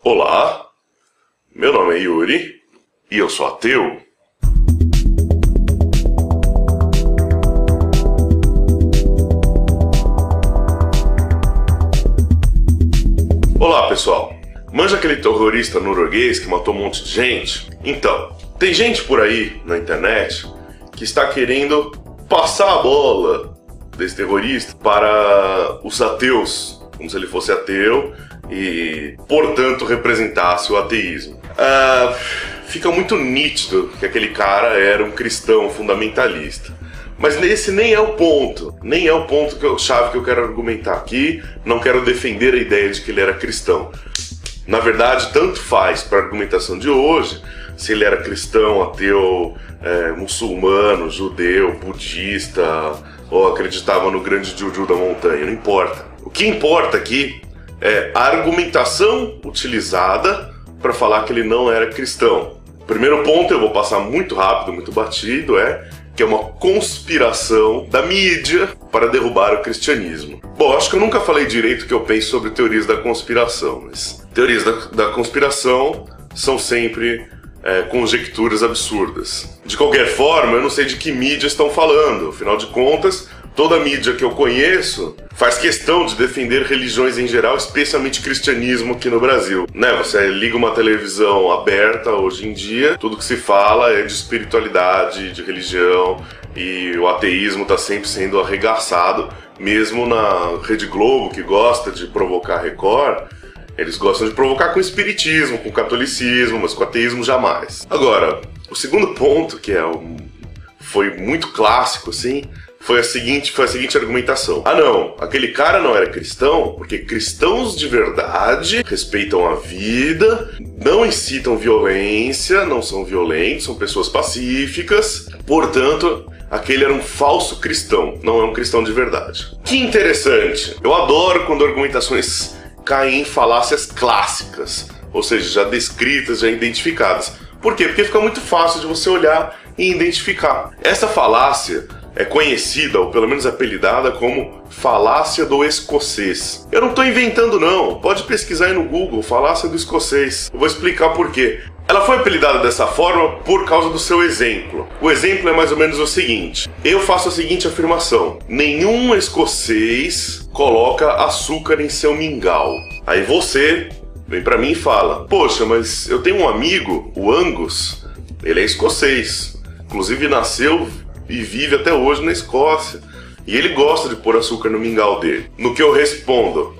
Olá, meu nome é Yuri e eu sou ateu. Olá pessoal, manja aquele terrorista norueguês que matou um monte de gente? Então, tem gente por aí na internet que está querendo passar a bola desse terrorista para os ateus, como se ele fosse ateu e, portanto, representasse o ateísmo. Fica muito nítido que aquele cara era um cristão fundamentalista. Mas esse nem é o ponto chave que eu quero argumentar aqui. Não quero defender a ideia de que ele era cristão. Na verdade, tanto faz para a argumentação de hoje se ele era cristão, ateu, muçulmano, judeu, budista ou acreditava no grande Juju da montanha, não importa. O que importa aqui é a argumentação utilizada para falar que ele não era cristão. O primeiro ponto, eu vou passar muito rápido, muito batido, que é uma conspiração da mídia para derrubar o cristianismo. Bom, acho que eu nunca falei direito o que eu penso sobre teorias da conspiração, mas teorias da conspiração são sempre conjecturas absurdas. De qualquer forma, eu não sei de que mídia estão falando. Afinal de contas, toda a mídia que eu conheço faz questão de defender religiões em geral, especialmente cristianismo aqui no Brasil. Você liga uma televisão aberta hoje em dia, tudo que se fala é de espiritualidade, de religião, e o ateísmo está sempre sendo arregaçado, mesmo na Rede Globo, que gosta de provocar Record. Eles gostam de provocar com espiritismo, com catolicismo, mas com ateísmo jamais. Agora, o segundo ponto, que foi muito clássico, assim, foi a seguinte argumentação. Não, aquele cara não era cristão, porque cristãos de verdade respeitam a vida, não incitam violência, não são violentos, são pessoas pacíficas, portanto, aquele era um falso cristão, não é um cristão de verdade. Que interessante! Eu adoro quando argumentações caem em falácias clássicas, ou seja, já descritas, já identificadas. Por quê? Porque fica muito fácil de você olhar e identificar. Essa falácia é conhecida, ou pelo menos apelidada, como falácia do escocês. Eu não estou inventando não, pode pesquisar aí no Google, falácia do escocês. Eu vou explicar por quê. Ela foi apelidada dessa forma por causa do seu exemplo. O exemplo é mais ou menos o seguinte: eu faço a seguinte afirmação: nenhum escocês coloca açúcar em seu mingau. Aí você vem pra mim e fala: poxa, mas eu tenho um amigo, o Angus, ele é escocês, inclusive nasceu e vive até hoje na Escócia, e ele gosta de pôr açúcar no mingau dele. No que eu respondo: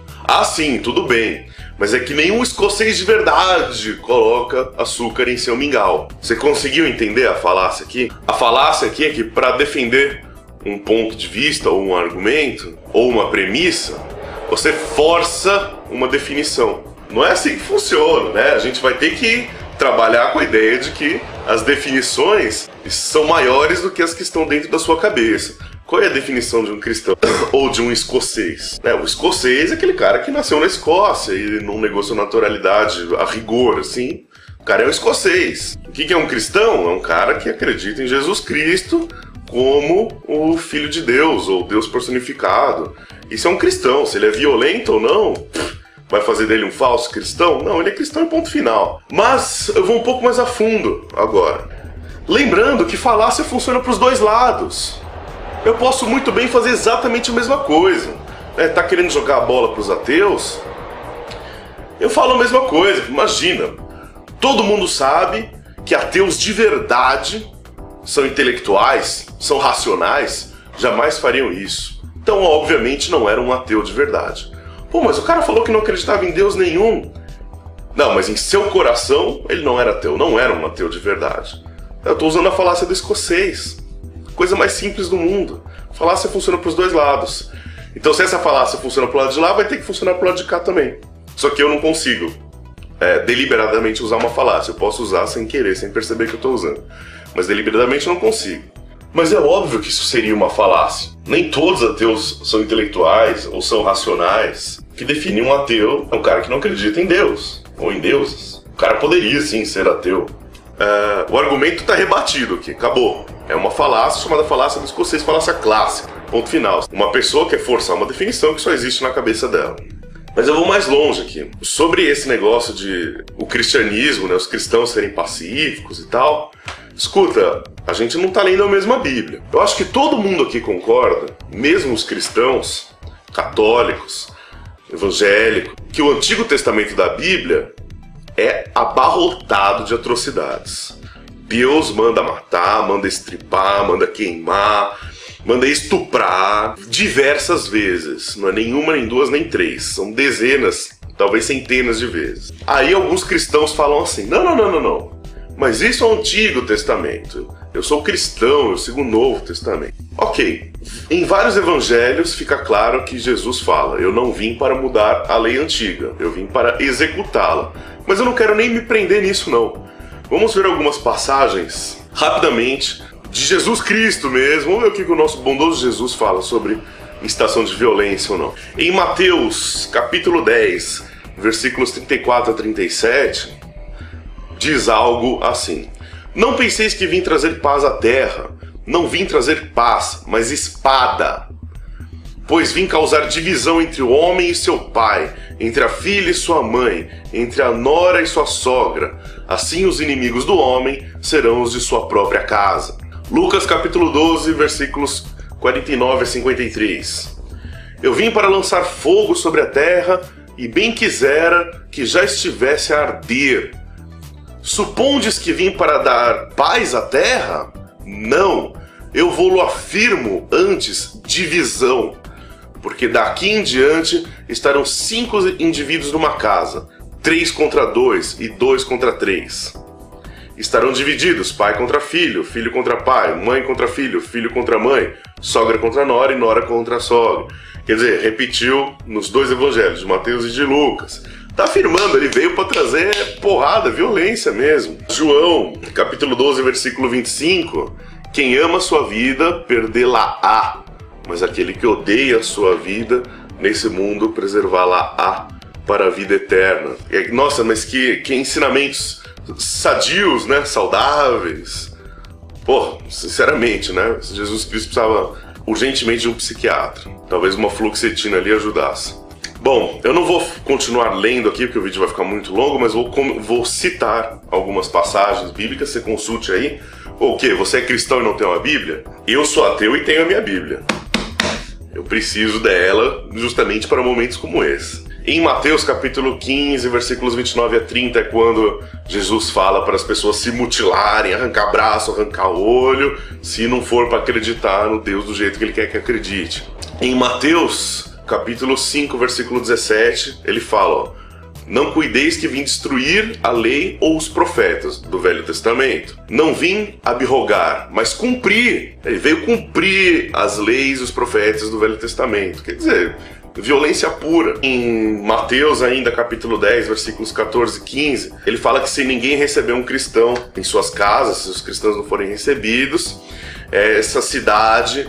sim, tudo bem, mas é que nenhum escocês de verdade coloca açúcar em seu mingau. Você conseguiu entender a falácia aqui? A falácia aqui é que, para defender um ponto de vista, ou um argumento, ou uma premissa, você força uma definição. Não é assim que funciona, né? A gente vai ter que trabalhar com a ideia de que as definições são maiores do que as que estão dentro da sua cabeça. Qual é a definição de um cristão ou de um escocês? O escocês é aquele cara que nasceu na Escócia e não negou sua naturalidade a rigor, assim. O cara é um escocês. O que é um cristão? É um cara que acredita em Jesus Cristo como o Filho de Deus, ou Deus personificado. Isso é um cristão. Se ele é violento ou não, vai fazer dele um falso cristão? Não, ele é cristão em ponto final. Mas eu vou um pouco mais a fundo agora. Lembrando que falácia funciona para os dois lados. Eu posso muito bem fazer exatamente a mesma coisa. Tá querendo jogar a bola para os ateus? Eu falo a mesma coisa. Imagina, todo mundo sabe que ateus de verdade são intelectuais, são racionais, jamais fariam isso. Então, obviamente, não era um ateu de verdade. Pô, mas o cara falou que não acreditava em Deus nenhum. Não, mas em seu coração ele não era ateu, não era um ateu de verdade. Eu estou usando a falácia do escocês. Coisa mais simples do mundo. A falácia funciona para os dois lados. Então, se essa falácia funciona para o lado de lá, vai ter que funcionar para o lado de cá também. Só que eu não consigo deliberadamente usar uma falácia. Eu posso usar sem querer, sem perceber que eu estou usando. Mas deliberadamente eu não consigo. Mas é óbvio que isso seria uma falácia. Nem todos os ateus são intelectuais ou são racionais. O que define um ateu é um cara que não acredita em Deus ou em deuses. O cara poderia sim ser ateu. O argumento está rebatido aqui, acabou. É uma falácia chamada falácia do escocês, falácia clássica, ponto final. Uma pessoa quer forçar uma definição que só existe na cabeça dela. Mas eu vou mais longe aqui. Sobre esse negócio de o cristianismo, né, os cristãos serem pacíficos e tal. Escuta, a gente não tá lendo a mesma Bíblia. Eu acho que todo mundo aqui concorda, mesmo os cristãos, católicos, evangélicos, que o Antigo Testamento da Bíblia é abarrotado de atrocidades. Deus manda matar, manda estripar, manda queimar, manda estuprar diversas vezes. Não é nenhuma, nem duas, nem três. São dezenas, talvez centenas de vezes. Aí alguns cristãos falam assim, não. Mas isso é o Antigo Testamento. Eu sou cristão, eu sigo o Novo Testamento. Ok, em vários evangelhos fica claro que Jesus fala, eu não vim para mudar a lei antiga, eu vim para executá-la. Mas eu não quero nem me prender nisso não. Vamos ver algumas passagens, rapidamente, de Jesus Cristo mesmo. Vamos ver o que o nosso bondoso Jesus fala sobre incitação de violência ou não. Em Mateus, capítulo 10, versículos 34 a 37... diz algo assim: não penseis que vim trazer paz à terra, não vim trazer paz, mas espada. Pois vim causar divisão entre o homem e seu pai, entre a filha e sua mãe, entre a nora e sua sogra. Assim os inimigos do homem serão os de sua própria casa. Lucas capítulo 12, versículos 49 a 53. Eu vim para lançar fogo sobre a terra, e bem quisera que já estivesse a arder. Supondes que vim para dar paz à terra? Não, eu vou-lo afirmo antes divisão. Porque daqui em diante estarão 5 indivíduos numa casa, 3 contra 2 e 2 contra 3. Estarão divididos, pai contra filho, filho contra pai, mãe contra filho, filho contra mãe, sogra contra nora e nora contra sogra. Quer dizer, repetiu nos 2 evangelhos, de Mateus e de Lucas. Tá afirmando, ele veio para trazer porrada, violência mesmo. João, capítulo 12, versículo 25. Quem ama a sua vida, perdê-la-á. Mas aquele que odeia a sua vida, nesse mundo, preservá-la-á para a vida eterna. E, nossa, mas que ensinamentos sadios, né? Saudáveis. Pô, sinceramente, né? Jesus Cristo precisava urgentemente de um psiquiatra. Talvez uma fluoxetina ali ajudasse. Bom, eu não vou continuar lendo aqui, porque o vídeo vai ficar muito longo, mas vou citar algumas passagens bíblicas, você consulte aí. O quê? Você é cristão e não tem uma Bíblia? Eu sou ateu e tenho a minha Bíblia. Eu preciso dela justamente para momentos como esse. Em Mateus capítulo 15, versículos 29 a 30, é quando Jesus fala para as pessoas se mutilarem, arrancar braço, arrancar olho, se não for para acreditar no Deus do jeito que ele quer que acredite. Em Mateus capítulo 5, versículo 17, ele fala, ó, não cuideis que vim destruir a lei ou os profetas do Velho Testamento. Não vim abrogar, mas cumprir. Ele veio cumprir as leis e os profetas do Velho Testamento. Quer dizer, violência pura. Em Mateus ainda, capítulo 10, versículos 14 e 15, ele fala que se ninguém receber um cristão em suas casas, se os cristãos não forem recebidos, essa cidade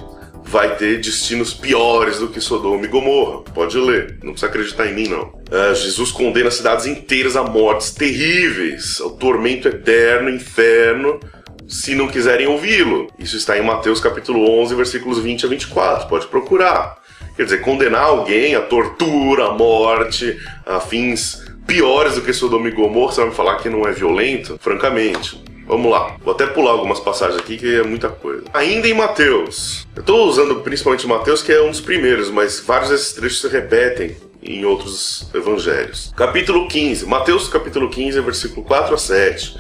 vai ter destinos piores do que Sodoma e Gomorra. Pode ler, não precisa acreditar em mim não. Jesus condena cidades inteiras a mortes terríveis, ao tormento eterno, inferno, se não quiserem ouvi-lo. Isso está em Mateus capítulo 11, versículos 20 a 24, pode procurar. Quer dizer, condenar alguém à tortura, à morte, a fins piores do que Sodoma e Gomorra, você vai me falar que não é violento? Francamente. Vamos lá, vou até pular algumas passagens aqui que é muita coisa. Ainda em Mateus, eu estou usando principalmente Mateus, que é um dos primeiros, mas vários desses trechos se repetem em outros evangelhos. Capítulo 15, Mateus capítulo 15, versículo 4 a 7.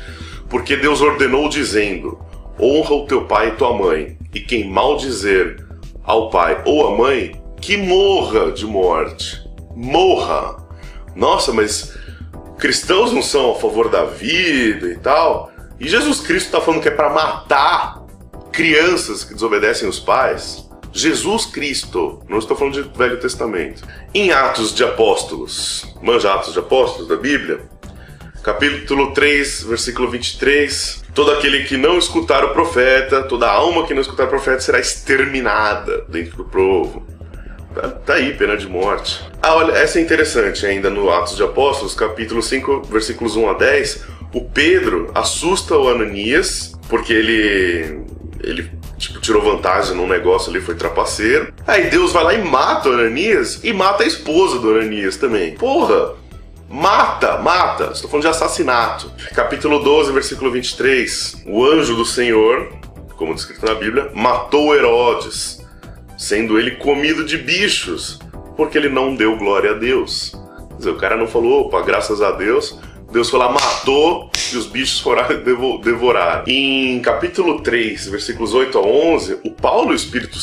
Porque Deus ordenou dizendo, honra o teu pai e tua mãe, e quem maldizer ao pai ou à mãe, que morra de morte. Morra! Nossa, mas cristãos não são a favor da vida e tal? E Jesus Cristo está falando que é para matar crianças que desobedecem os pais? Jesus Cristo, não estou falando de Velho Testamento. Em Atos de Apóstolos, manja Atos de Apóstolos da Bíblia, capítulo 3, versículo 23, todo aquele que não escutar o profeta, toda alma que não escutar o profeta será exterminada dentro do povo. Tá aí, pena de morte. Olha, essa é interessante ainda no Atos de Apóstolos, capítulo 5, versículos 1 a 10, o Pedro assusta o Ananias, porque ele tipo, tirou vantagem num negócio ali, foi trapaceiro. Aí Deus vai lá e mata o Ananias e mata a esposa do Ananias também. Porra! Mata! Estou falando de assassinato. Capítulo 12, versículo 23. O anjo do Senhor, como descrito na Bíblia, matou Herodes, sendo ele comido de bichos, porque ele não deu glória a Deus. Quer dizer, o cara não falou, opa, graças a Deus. Deus foi lá, matou, e os bichos foram devorar. Em capítulo 3, versículos 8 a 11, o Paulo e o Espírito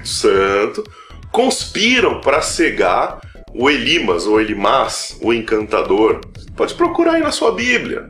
Santo conspiram para cegar o Elimas, ou Elimas, o encantador. Pode procurar aí na sua Bíblia.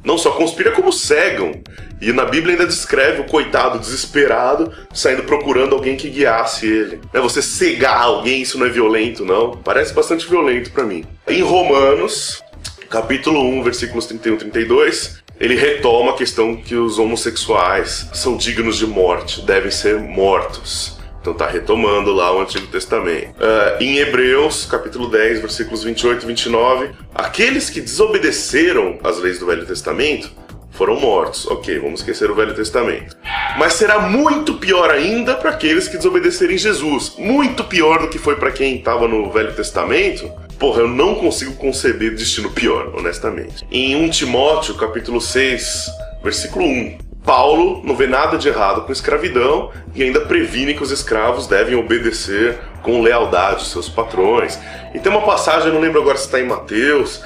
Não só conspira, como cegam. E na Bíblia ainda descreve o coitado desesperado saindo procurando alguém que guiasse ele. Você cegar alguém, isso não é violento, não? Parece bastante violento para mim. Em Romanos, capítulo 1, versículos 31 e 32, ele retoma a questão que os homossexuais são dignos de morte, devem ser mortos. Então tá retomando lá o Antigo Testamento. Em Hebreus, capítulo 10, versículos 28 e 29, aqueles que desobedeceram às leis do Velho Testamento foram mortos. Ok, vamos esquecer o Velho Testamento. Mas será muito pior ainda para aqueles que desobedecerem Jesus. Muito pior do que foi para quem estava no Velho Testamento. Porra, eu não consigo conceber destino pior, honestamente. Em 1 Timóteo, capítulo 6, versículo 1, Paulo não vê nada de errado com escravidão e ainda previne que os escravos devem obedecer com lealdade aos seus patrões. E tem uma passagem, eu não lembro agora se está em Mateus,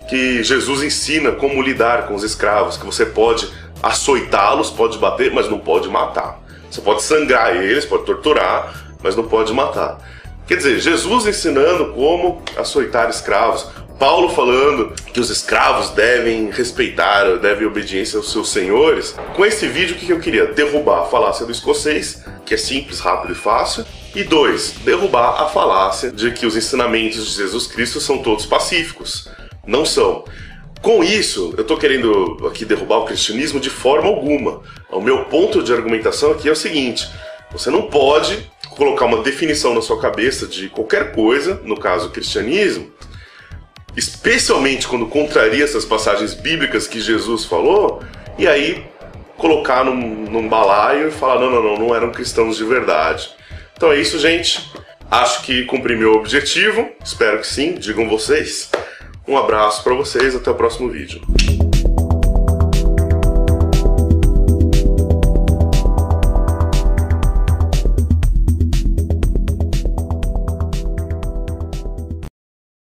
que Jesus ensina como lidar com os escravos, que você pode açoitá-los, pode bater, mas não pode matar. Você pode sangrar eles, pode torturar, mas não pode matar. Quer dizer, Jesus ensinando como açoitar escravos, Paulo falando que os escravos devem respeitar, devem obediência aos seus senhores. Com esse vídeo, o que eu queria? Derrubar a falácia do escocês, que é simples, rápido e fácil. E 2, derrubar a falácia de que os ensinamentos de Jesus Cristo são todos pacíficos. Não são. Com isso, eu estou querendo aqui derrubar o cristianismo de forma alguma. O meu ponto de argumentação aqui é o seguinte: você não pode colocar uma definição na sua cabeça de qualquer coisa, no caso o cristianismo, especialmente quando contraria essas passagens bíblicas que Jesus falou, e aí colocar num balaio e falar, não eram cristãos de verdade. Então é isso, gente. Acho que cumpri meu objetivo, espero que sim, digam vocês. Um abraço para vocês, até o próximo vídeo.